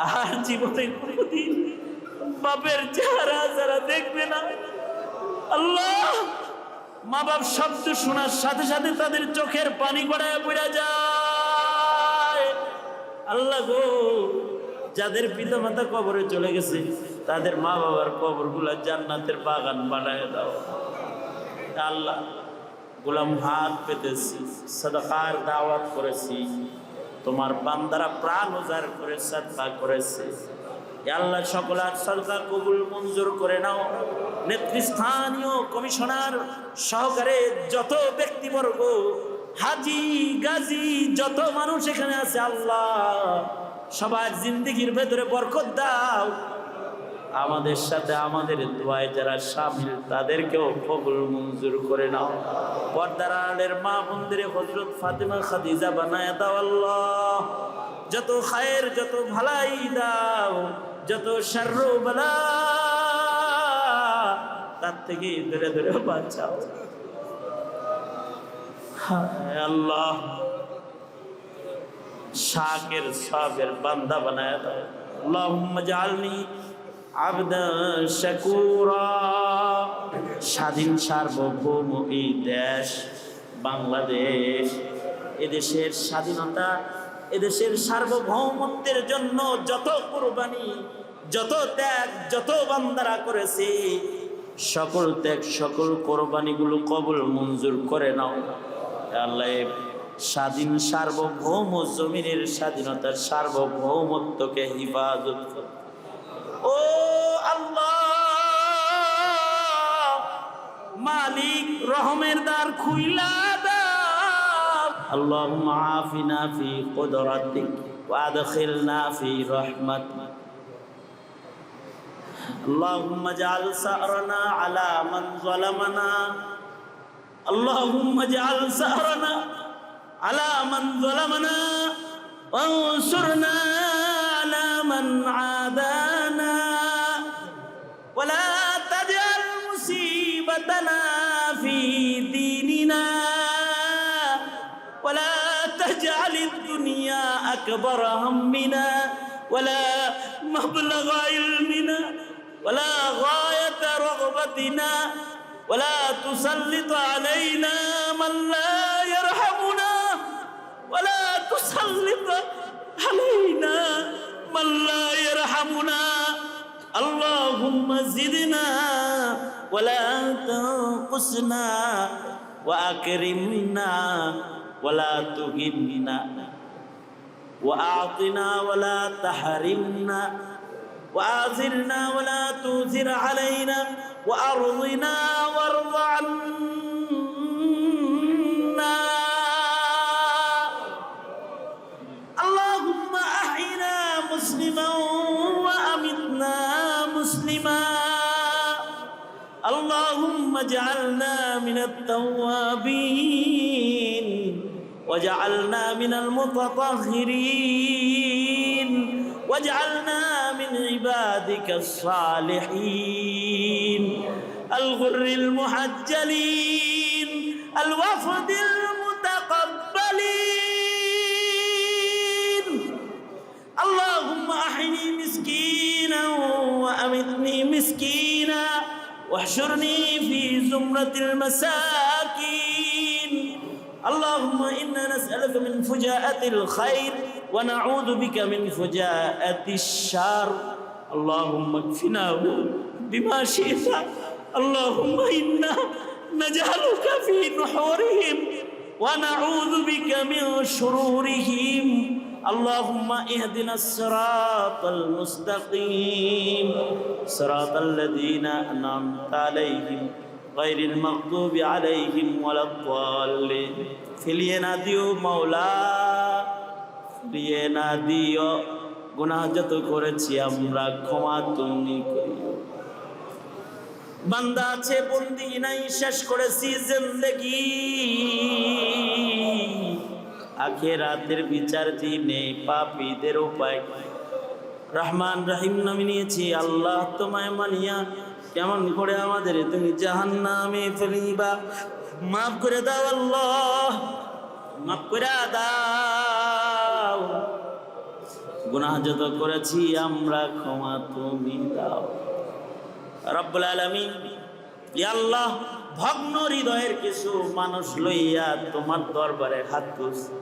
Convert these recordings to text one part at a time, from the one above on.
আর জীবনে কোনোদিন বাপের চেহারা যারা দেখবে না, আল্লাহ মা বাপ শব্দ শোনার সাথে সাথে তাদের চোখের পানি গড়ায় পড়ে যায়। আল্লাহ গো, যাদের পিতা মাতা কবরে চলে গেছে তাদের মা বাবার কবরগুলা জান্নাতের বাগান বানায় দাও। আল্লাহ, গোলাম হাত পেতেছি, সাদাকার দাওয়াত করেছি, তোমার বান্দারা প্রাণ উজাড় করে সাদকা করেছে। আল্লাহ সকলের সাদকা কবুল মঞ্জুর করে নাও। নেতৃস্থানীয় কমিশনার সহকারে যত ব্যক্তিবর্গ, হাজি গাজী যত মানুষ এখানে আছে, আল্লাহ সবার জিন্দেগির ভেতরে বরকত দাও। আমাদের সাথে আমাদের দোয়ায় যারা শামিল তাদেরকেও কবুল মঞ্জুর করে নাও। পর্দার আড়ালের মা বোনদের হযরত ফাতেমা খাদিজা বানায় দাও আল্লাহ। যত খায়ের যত ভালাই দাও, যত শারর বালা তার থেকে দূরে দূরে বাঁচাও। হায় আল্লাহ, শাকের সাবের বান্দা বানায় দাও। আল্লাহুম্মা জাআলনি আবদা শাকুরা। স্বাধীন সার্বভৌম এই দেশ বাংলাদেশ, এদেশের স্বাধীনতা, এদেশের সার্বভৌমত্বের জন্য যত কুরবানি, যত ত্যাগ, যত বান্দারা করেছে, সকল ত্যাগ সকল কোরবানিগুলো কবুল মঞ্জুর করে নাও। আল্লাহ, স্বাধীন সার্বভৌম জমিনের স্বাধীনতার সার্বভৌমত্বকে হিফাজত কর। ও আল্লাহ, মালিক রহমের দ্বার খুইলা দাও। আল্লাহুম্মা আফিনা ফি কুদরাতিক ওয়া আদখিলনা ফি রাহমাতিক। আল্লাহুম্মা জাআল সারনা আলা মান যালামানা। আল্লাহুম্মা জাআল সারনা আলা মান যালামানা ওয়ানসুরনা আলা মান আদানা ওয়ালা তাজআল মুসিবাতানা ফি দীনিনা ওয়ালা তাজআলিদ দুনিয়া আকবার হাম্মিনা ওয়ালা মাবলাগা ইলমিনা ওয়ালা গায়াতা রাগবাতিনা ওয়ালা তুসাল্লিত আলাইনা মান লা ইয়ারহামুনা ওয়ালা তুসাল্লিত আলাইনা মান লা ইয়ারহামুনা। আল্লাহুম্মা জিদনা ওয়ালা তানকুসনা ওয়া আকরিমনা ওয়ালা তুহিন্না ওয়া আতিনা ওয়ালা তাহরিমনা ওয়া আজিরনা ওয়ালা তুজির আলাইনা ওয়া আরদিনা ওয়ারদ আন্না। আল্লাহুম্মা আহিনা মুসলিমান ওয়া আমিতনা মুসলিমা। আল্লাহুম্মা জাআলনা মিনাত তাওয়াবিন ওয়াজআলনা মিনাল মুতাতাহহিরিন ওয়াজআলনা মিন ইবাদিকাস সালিহিন আল গুররিল মুহাজ্জালিন আল ওয়াফদিল মুতাকাব্বালিন। আল্লাহুম্মা আহিনি মিসকিনা ওয়া আমিতনি মিসকিনা واحشرني في زمرة المساكين. اللهم إنا نسألك من فجاءة الخير ونعوذ بك من فجاءة الشر. اللهم اكفناه بما شئت. اللهم إنا نجعلك في نحورهم ونعوذ بك من شرورهم. اللهم اهدنا الصراط المستقيم صراط الذين أنعمت عليهم غير المغضوب عليهم ولا الضالين. ফিরিয়ে না দিও মাওলা, ফিরিয়ে না দিও। গুনাহ যত করেছি আমরা ক্ষমা তুমি করিও। বান্দা আছে বন্দি নাই, শেষ করেছি জিন্দেগি। আখিরাতের বিচার দিনে পাপীদের উপায়। রহমান রহিম নামে নিয়েছি আল্লাহ, তোমায় মানিয়া কেমন করে আমাদের তুমি জাহান্নামে ফেলিবা। মাফ করে দাও আল্লাহ, মাফ করে দাও। গুনাহ যত করেছি আমরা ক্ষমা তুমি দাও। রব্বুল আলামিন, ইয়া আল্লাহ, ভগ্ন হৃদয়ের কিছু মানুষ লইয়া তোমার দরবারে হাত তুলছি।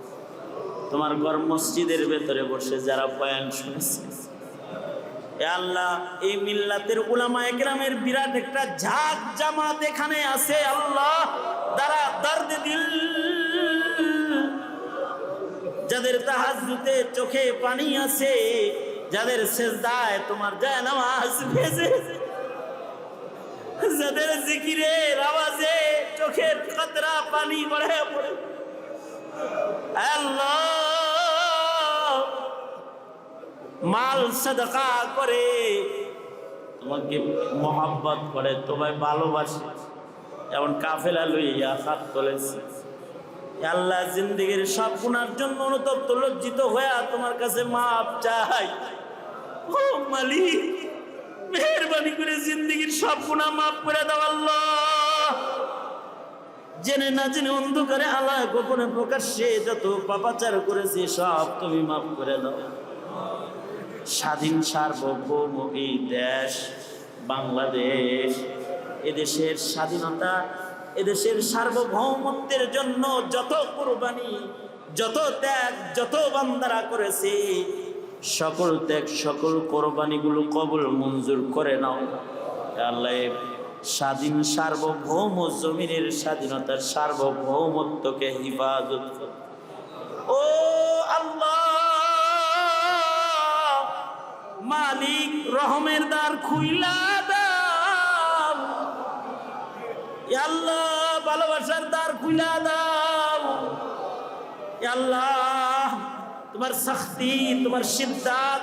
তোমার ঘর মসজিদের ভেতরে বসে যারা বয়ান শুনেছে, এ আল্লাহ, এই মিল্লাতের উলামায়ে কেরামের বিরাট একটা ঝাঁক জামাত এখানে আছে আল্লাহ, যারা দর্দে দিল, যাদের তাহাজ্জুদে চোখে পানি আছে, যাদের সিজদায় তোমার জায়নামাজ ভেজে, যাদের জিকিরের আওয়াজে চোখের কতরা পানি গড়ে পড়ে, আল্লাহ মাল সাদকা করে, তোমাকে মোহাব্বত করে, তোমায় ভালোবাসে, এমন কাফেলা লইয়া হাত তুলেছে। আল্লাহ, জিন্দেগির সব গুনার জন্য অনুতপ্ত লজ্জিত হয়ে তোমার কাছে মাপ চাই। ও মালিক, মেহেরবানি করে জিন্দেগির সব গুনাহ মাফ করে দাও আল্লাহ। জেনে না জেনে অন্ধকারে আল্লাহ গোপনে প্রকাশ্যে যত পাপাচার করেছে সব তুমি মাফ করে দাও। স্বাধীন সার্বভৌম এই দেশ বাংলাদেশ, এদেশের স্বাধীনতা, এদেশের সার্বভৌমত্বের জন্য যত কুরবানি, যত ত্যাগ, যত বান্দারা করেছে, সকল ত্যাগ, সকল কোরবানিগুলো কবুল মঞ্জুর করে নাও আল্লাহ। স্বাধীন সার্বভৌম জমিনের স্বাধীনতার সার্বভৌমত্বকে হিফাজত করো। ও আল্লাহ মালিক, রহমের দ্বার খুইলা দাও আল্লাহ, ভালোবাসার দ্বার খুইলা দাও আল্লাহ। তোমার শক্তি, তোমার সিদ্ধাত,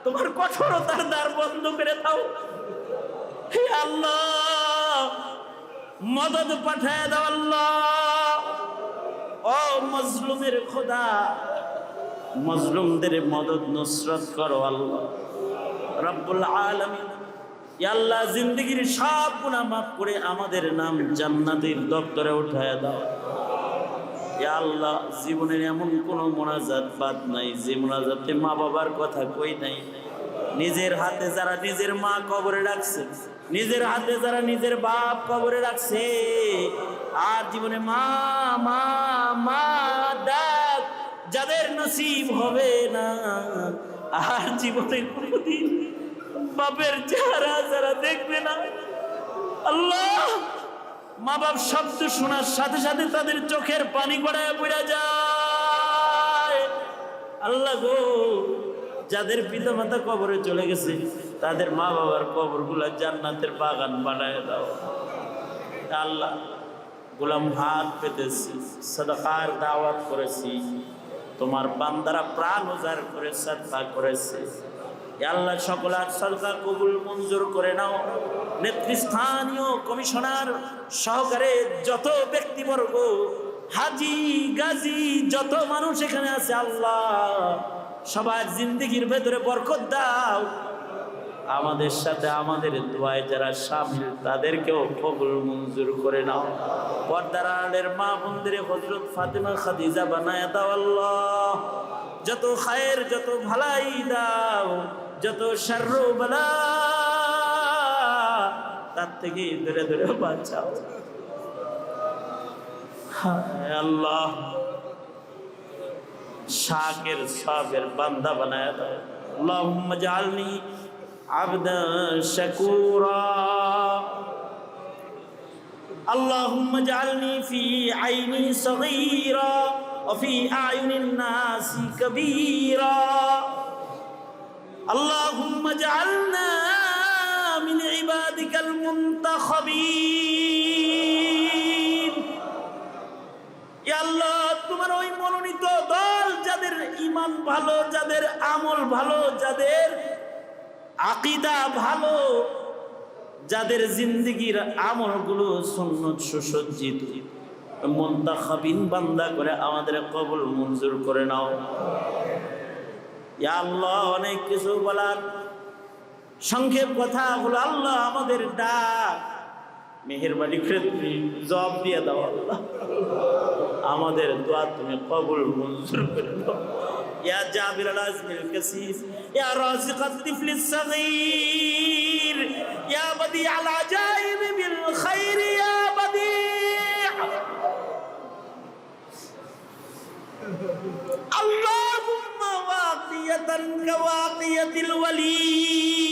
তোমার কঠোরতার দ্বার বন্ধ করে দাও হে আল্লাহ। মদদ পাঠায় দাও আল্লাহ। ও মজলুমের খোদা, মজলুমদের মদদ নুসরত করো আল্লাহ রব্বুল আলামিন। ইয়া আল্লাহ, জিন্দেগির সব গুনাহ মাফ করে আমাদের নাম জান্নাতের দপ্তরে উঠায় দাও ইয়া আল্লাহ। জীবনের এমন কোনো মোনাজাত বাদ নাই যে মোনাজাতে মা বাবার কথা কই নাই। নিজের হাতে যারা নিজের মা কবরে রাখছে, নিজের হাতে যারা নিজের বাপ কবরে রাখছে, আর জীবনে মা মা মা ডাক যাদের নসিব হবে না, আর জীবনে কোনদিন বাপের চেহারা যারা দেখবে না আল্লাহ, মা বাপ শব্দ শোনার সাথে সাথে তাদের চোখের পানি গড়ায় পড়ে যায় আল্লাহ গো। যাদের পিতা মাতা কবরে চলে গেছে তাদের মা বাবার কবরগুলা জান্নাতের বাগান বানায় দাও আল্লাহ। গোলাম হাত পেতেছি, সাদাকার দাওয়াত করেছি, তোমার বান্দারা প্রাণ উজাড় করে সাদকা করেছে আল্লাহ। সকলের সাদকা কবুল মঞ্জুর করে নাও। নেতৃস্থানীয় কমিশনার সহকারে যত ব্যক্তিবর্গ, হাজি গাজী যত মানুষ এখানে আছে আল্লাহ, সবার জিন্দেগির ভেতরে বরকত দাও। আমাদের সাথে আমাদের দোয়ায় যারা শামিল তাদেরকেও কবুল মঞ্জুর করে নাও। পর্দার আড়ালের মা বোনদের হযরত ফাতেমা খাদিজা বানায় দাও আল্লাহ। যত খায়ের, যত ভালাই দাও, যত শারর বালা তার থেকে দূরে দূরে বাঁচাও হায় আল্লাহ। শাকির সাবের বান্দা বানায় দাও। আল্লাহুম্মা জাআলনি আবদান শাকুরা। আল্লাহুম্মা জাআলনি ফি আইনি সগীরা ওয়া ফি আয়ুনিন নাসি কাবীরা। আল্লাহুম্মা জাআলনা মিন ইবাদিকাল মুনতাখাবিন। ইয়া আল্লাহ, তোমার ওই মনোনীত দল, যাদের ঈমান ভালো, যাদের আমল ভালো, যাদের আকীদা ভালো, যাদের জিন্দেগির আমলগুলো সুন্নত সুসজ্জিত, মুনতাখাবিন বান্দা করে আমাদের কবুল মঞ্জুর করে নাও ইয়া আল্লাহ। অনেক কিছু বলার, সংক্ষেপ কথা হলো আল্লাহ, আমাদের ডাক মেহেরবানি করে তুমি জবাব দিয়ে দাও আল্লাহ, আমাদের দোয়া তুমি কবুল মঞ্জুর করে দাও। ইয়া জাবির আল আজমিল কাসিস, ইয়া রাজিকাত তিফলিস সাগীর, ইয়া বাদি আল আজাইব বিল খাইর, ইয়া বাদি اللهم واقية كواقية الوليد،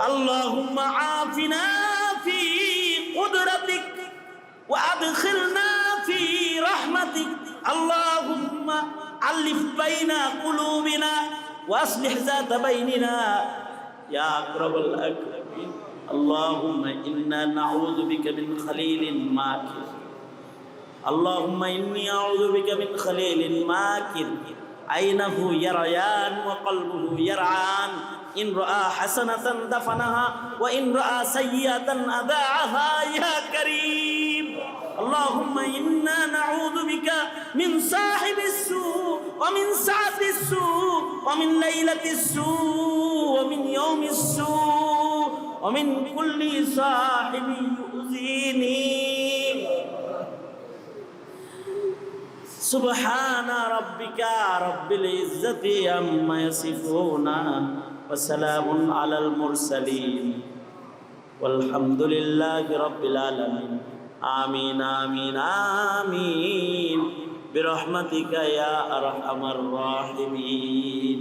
اللهم عافنا في قدرتك وأدخلنا في رحمتك، اللهم ألف بين قلوبنا وأصلح ذات بيننا يا أكرم الأكرمين. اللهم إنا نعوذ بك من خليل ماكر، اللهم إني أعوذ بك من خليل ماكر عينه يريان وقلبه يرعان، إن رأى حسنة دفنها وإن رأى سيئة أذاعها يا كريم. اللهم إنا نعوذ بك من صاحب السوء ومن ساعة السوء ومن ليلة السوء ومن يوم السوء ومن كل صاحب يؤذيني. سبحان ربك رب العزة عما يصفون وسلام على المرسلين والحمد لله رب العالمين. آمين آمين آمين برحمتك يا أرحم الراحمين.